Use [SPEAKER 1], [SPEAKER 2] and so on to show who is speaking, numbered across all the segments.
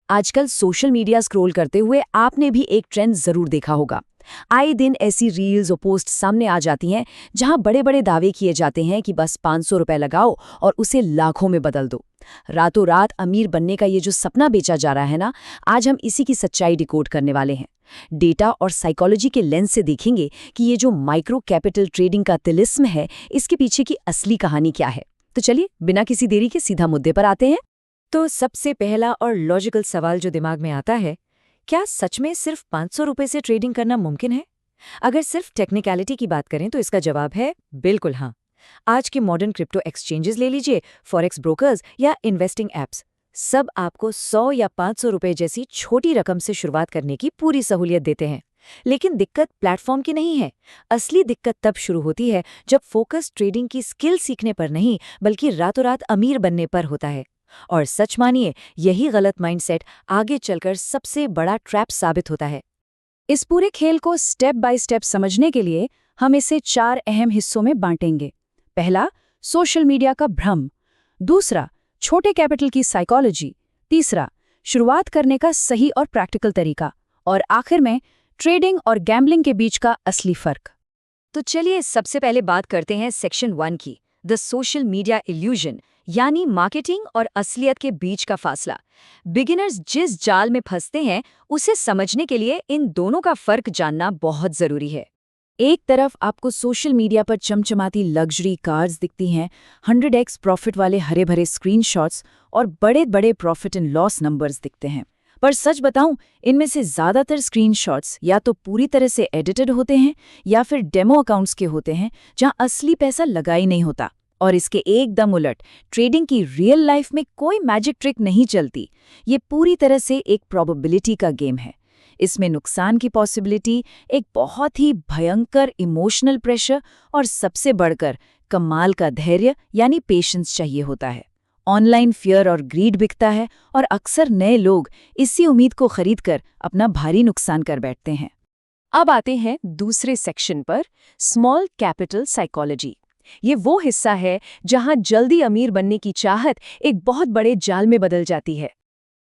[SPEAKER 1] आजकल social media scroll करते हुए आपने भी एक ट्रेंड जरूर देखा होगा। आए दिन ऐसी रील्स और पोस्ट सामने आ जाती हैं जहां बड़े बड़े दावे किए जाते हैं कि बस 500 रुपए लगाओ और उसे लाखों में बदल दो। रातों रात अमीर बनने का ये जो सपना बेचा जा रहा है ना, आज हम इसी की सच्चाई डिकोड करने वाले हैं। डेटा और साइकोलॉजी के लेंस से देखेंगे कि ये जो माइक्रो कैपिटल ट्रेडिंग का तिलिस्म है, इसके पीछे की असली कहानी क्या है। तो चलिए बिना किसी देरी के सीधा मुद्दे पर आते हैं। तो सबसे पहला और लॉजिकल सवाल जो दिमाग में आता है, क्या सच में सिर्फ 500 रुपए से ट्रेडिंग करना मुमकिन है? अगर सिर्फ टेक्निकलिटी की बात करें तो इसका जवाब है बिल्कुल हाँ। आज के मॉडर्न क्रिप्टो एक्सचेंजेस ले लीजिए, फॉरेक्स ब्रोकर्स या इन्वेस्टिंग एप्स, सब आपको 100 या 500 रुपए जैसी छोटी रकम से शुरुआत करने की पूरी सहूलियत देते हैं। लेकिन दिक्कत प्लेटफॉर्म की नहीं है। असली दिक्कत तब शुरू होती है जब फोकस ट्रेडिंग की स्किल सीखने पर नहीं बल्कि रातों रात अमीर बनने पर होता है। और सच मानिए, यही गलत माइंडसेट आगे चलकर सबसे बड़ा ट्रैप साबित होता है। इस पूरे खेल को स्टेप बाय स्टेप समझने के लिए हम इसे 4 अहम हिस्सों में बांटेंगे। पहला, सोशल मीडिया का भ्रम। दूसरा, छोटे कैपिटल की साइकोलॉजी। तीसरा, शुरुआत करने का सही और प्रैक्टिकल तरीका। और आखिर में, ट्रेडिंग और गैम्बलिंग के बीच का असली फर्क। तो चलिए सबसे पहले बात करते हैं सेक्शन 1 की, द सोशल मीडिया इल्यूजन, यानी मार्केटिंग और असलियत के बीच का फासला। बिगिनर्स जिस जाल में फंसते हैं उसे समझने के लिए इन दोनों का फर्क जानना बहुत जरूरी है। एक तरफ आपको सोशल मीडिया पर चमचमाती लग्जरी कार्स दिखती हैं, 100x प्रॉफिट वाले हरे भरे स्क्रीनशॉट्स और बड़े बड़े प्रॉफिट एंड लॉस नंबर्स दिखते हैं। पर सच बताऊं, इनमें से ज्यादातर स्क्रीनशॉट्स या तो पूरी तरह से एडिटेड होते हैं या फिर डेमो अकाउंट्स के होते हैं जहां असली पैसा लगा ही नहीं होता। और इसके एकदम उलट, ट्रेडिंग की रियल लाइफ में कोई मैजिक ट्रिक नहीं चलती। ये पूरी तरह से एक प्रोबेबिलिटी का गेम है। इसमें नुकसान की पॉसिबिलिटी, एक बहुत ही भयंकर इमोशनल प्रेशर और सबसे बढ़कर कमाल का धैर्य यानी पेशेंस चाहिए होता है। ऑनलाइन फियर और ग्रीड बिकता है और अक्सर नए लोग इसी उम्मीद को खरीदकर अपना भारी नुकसान कर बैठते हैं। अब आते हैं दूसरे सेक्शन पर, स्मॉल कैपिटल साइकोलॉजी। ये वो हिस्सा है जहां जल्दी अमीर बनने की चाहत एक बहुत बड़े जाल में बदल जाती है।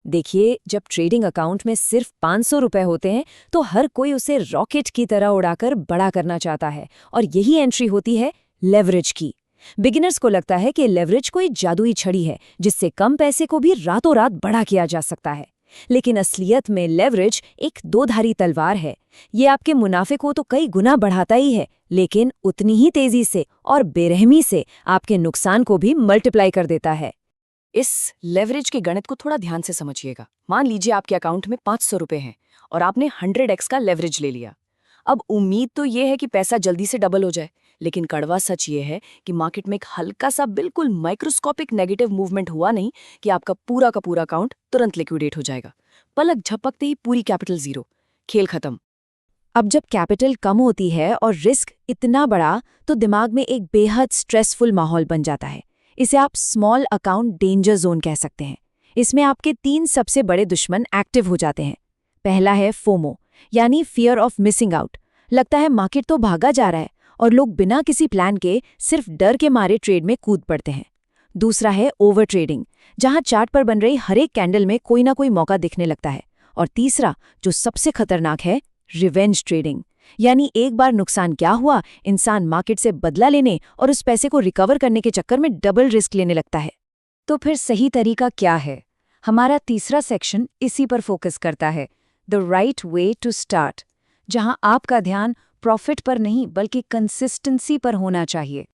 [SPEAKER 1] देखिए, जब ट्रेडिंग अकाउंट में सिर्फ 500 रुपए होते हैं तो हर कोई उसे रॉकेट की तरह उड़ाकर बड़ा करना चाहता है, और यही एंट्री होती है लेवरेज की। बिगिनर्स को लगता है कि लेवरेज कोई जादुई छड़ी है जिससे कम पैसे को भी रातों रात बड़ा किया जा सकता है। लेकिन असलियत में लेवरेज एक दोधारी तलवार है। ये आपके मुनाफे को तो कई गुना बढ़ाता ही है, लेकिन उतनी ही तेजी से और बेरहमी से आपके नुकसान को भी मल्टीप्लाई कर देता है। इस लेवरेज के गणित को थोड़ा ध्यान से समझिएगा। मान लीजिए आपके अकाउंट में 500 रुपए हैं और आपने 100x का लेवरेज ले लिया। अब उम्मीद तो ये है कि पैसा जल्दी से डबल हो जाए, लेकिन कड़वा सच ये है कि मार्केट में एक हल्का सा बिल्कुल माइक्रोस्कोपिक नेगेटिव मूवमेंट हुआ नहीं कि आपका पूरा का पूरा अकाउंट तुरंत लिक्विडेट हो जाएगा। पलक झपकते ही पूरी कैपिटल जीरो, खेल खत्म। अब जब कैपिटल कम होती है और रिस्क इतना बड़ा, तो दिमाग में एक बेहद स्ट्रेसफुल माहौल बन जाता है। इसे आप स्मॉल अकाउंट डेंजर जोन कह सकते हैं। इसमें आपके 3 सबसे बड़े दुश्मन एक्टिव हो जाते हैं। पहला है फोमो, यानी फियर ऑफ मिसिंग आउट। लगता है मार्केट तो भागा जा रहा है और लोग बिना किसी प्लान के सिर्फ डर के मारे ट्रेड में कूद पड़ते हैं। दूसरा है ओवर ट्रेडिंग, जहां चार्ट पर बन रही हर एक कैंडल में कोई ना कोई मौका दिखने लगता है। और तीसरा, जो सबसे खतरनाक है, रिवेंज ट्रेडिंग, यानी एक बार नुकसान क्या हुआ, इंसान मार्केट से बदला लेने और उस पैसे को रिकवर करने के चक्कर में डबल रिस्क लेने लगता है। तो फिर सही तरीका क्या है? हमारा तीसरा सेक्शन इसी पर फोकस करता है, the right way to start, जहां आपका ध्यान प्रॉफिट पर नहीं बल्कि कंसिस्टेंसी पर होना चाहिए।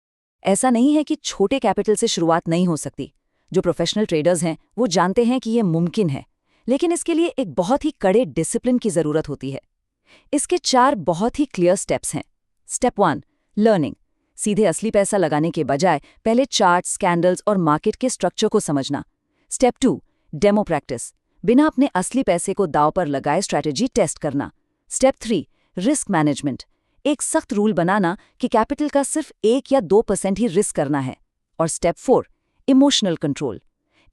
[SPEAKER 1] ऐसा नहीं है कि छोटे कैपिटल से शुरुआत नहीं हो सकती। जो प्रोफेशनल ट्रेडर्स हैं वो जानते हैं कि ये मुमकिन है, लेकिन इसके लिए एक बहुत ही कड़े डिसिप्लिन की जरूरत होती है। इसके 4 बहुत ही क्लियर स्टेप्स हैं। Step 1, learning. सीधे असली पैसा लगाने के बजाय पहले चार्ट्स, कैंडल्स और मार्केट के स्ट्रक्चर को समझना। Step 2, demo practice. बिना अपने असली पैसे को दांव पर लगाए स्ट्रैटेजी टेस्ट करना। Step 3, risk management. एक सख्त रूल बनाना कि कैपिटल का सिर्फ 1 या 2% ही रिस्क करना है। और स्टेप 4, इमोशनल कंट्रोल।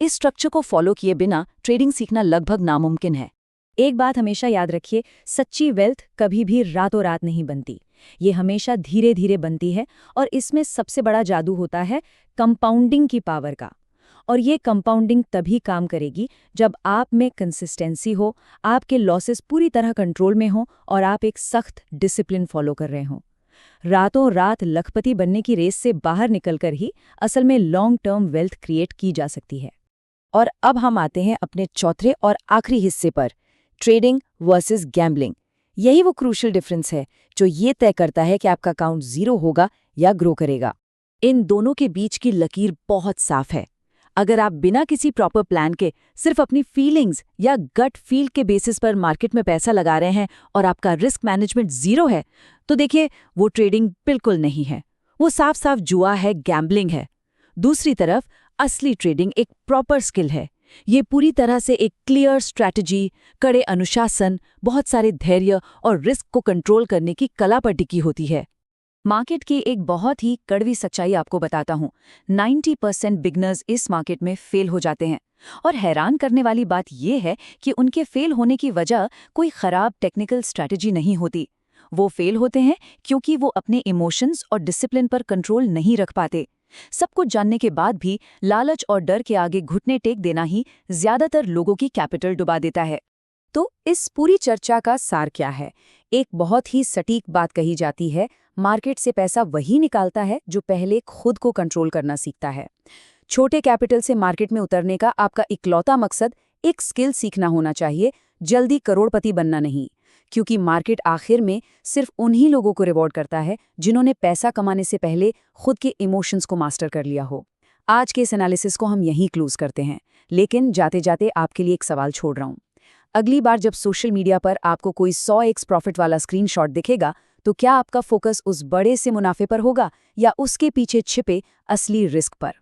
[SPEAKER 1] इस स्ट्रक्चर को फॉलो किए बिना ट्रेडिंग सीखना लगभग नामुमकिन है। एक बात हमेशा याद रखिए, सच्ची वेल्थ कभी भी रातों रात नहीं बनती। ये हमेशा धीरे धीरे बनती है, और इसमें सबसे बड़ा जादू होता है कंपाउंडिंग की पावर का। और ये कंपाउंडिंग तभी काम करेगी जब आप में कंसिस्टेंसी हो, आपके लॉसेस पूरी तरह कंट्रोल में हो और आप एक सख्त डिसिप्लिन फॉलो कर रहे हों। रातों रात लखपति बनने की रेस से बाहर निकलकर ही असल में लॉन्ग टर्म वेल्थ क्रिएट की जा सकती है। और अब हम आते हैं अपने चौथे और आखिरी हिस्से पर, ट्रेडिंग वर्सेस गैम्बलिंग। यही वो क्रूशियल डिफरेंस है जो ये तय करता है कि आपका अकाउंट जीरो होगा या ग्रो करेगा। इन दोनों के बीच की लकीर बहुत साफ है। अगर आप बिना किसी प्रॉपर प्लान के सिर्फ अपनी फीलिंग्स या गट फील के बेसिस पर मार्केट में पैसा लगा रहे हैं और आपका रिस्क मैनेजमेंट जीरो है, तो देखिए वो ट्रेडिंग बिल्कुल नहीं है, वो साफ साफ जुआ है, गैम्बलिंग है। दूसरी तरफ असली ट्रेडिंग एक प्रॉपर स्किल है। ये पूरी तरह से एक क्लियर स्ट्रैटेजी, कड़े अनुशासन, बहुत सारे धैर्य और रिस्क को कंट्रोल करने की कला पर टिकी होती है। मार्केट की एक बहुत ही कड़वी सच्चाई आपको बताता हूँ, 90% बिगनर्स इस मार्केट में फेल हो जाते हैं। और हैरान करने वाली बात यह है कि उनके फेल होने की वजह कोई खराब टेक्निकल स्ट्रैटेजी नहीं होती। वो फेल होते हैं क्योंकि वो अपने इमोशंस और डिसिप्लिन पर कंट्रोल नहीं रख पाते। सब कुछ जानने के बाद भी लालच और डर के आगे घुटने टेक देना ही ज्यादातर लोगों की कैपिटल डुबा देता है। तो इस पूरी चर्चा का सार क्या है? एक बहुत ही सटीक बात कही जाती है, मार्केट से पैसा वही निकालता है जो पहले खुद को कंट्रोल करना सीखता है। छोटे कैपिटल से मार्केट में उतरने का आपका इकलौता मकसद एक स्किल सीखना होना चाहिए, जल्दी करोड़पति बनना नहीं। क्योंकि मार्केट आखिर में सिर्फ उन्हीं लोगों को रिवॉर्ड करता है जिन्होंने पैसा कमाने से पहले खुद के इमोशंस को मास्टर कर लिया हो। आज के इस एनालिसिस को हम यहीं क्लोज करते हैं, लेकिन जाते जाते आपके लिए एक सवाल छोड़ रहा हूं। अगली बार जब सोशल मीडिया पर आपको कोई 100x प्रॉफिट वाला स्क्रीनशॉट दिखेगा, तो क्या आपका फोकस उस बड़े से मुनाफे पर होगा या उसके पीछे छिपे असली रिस्क पर?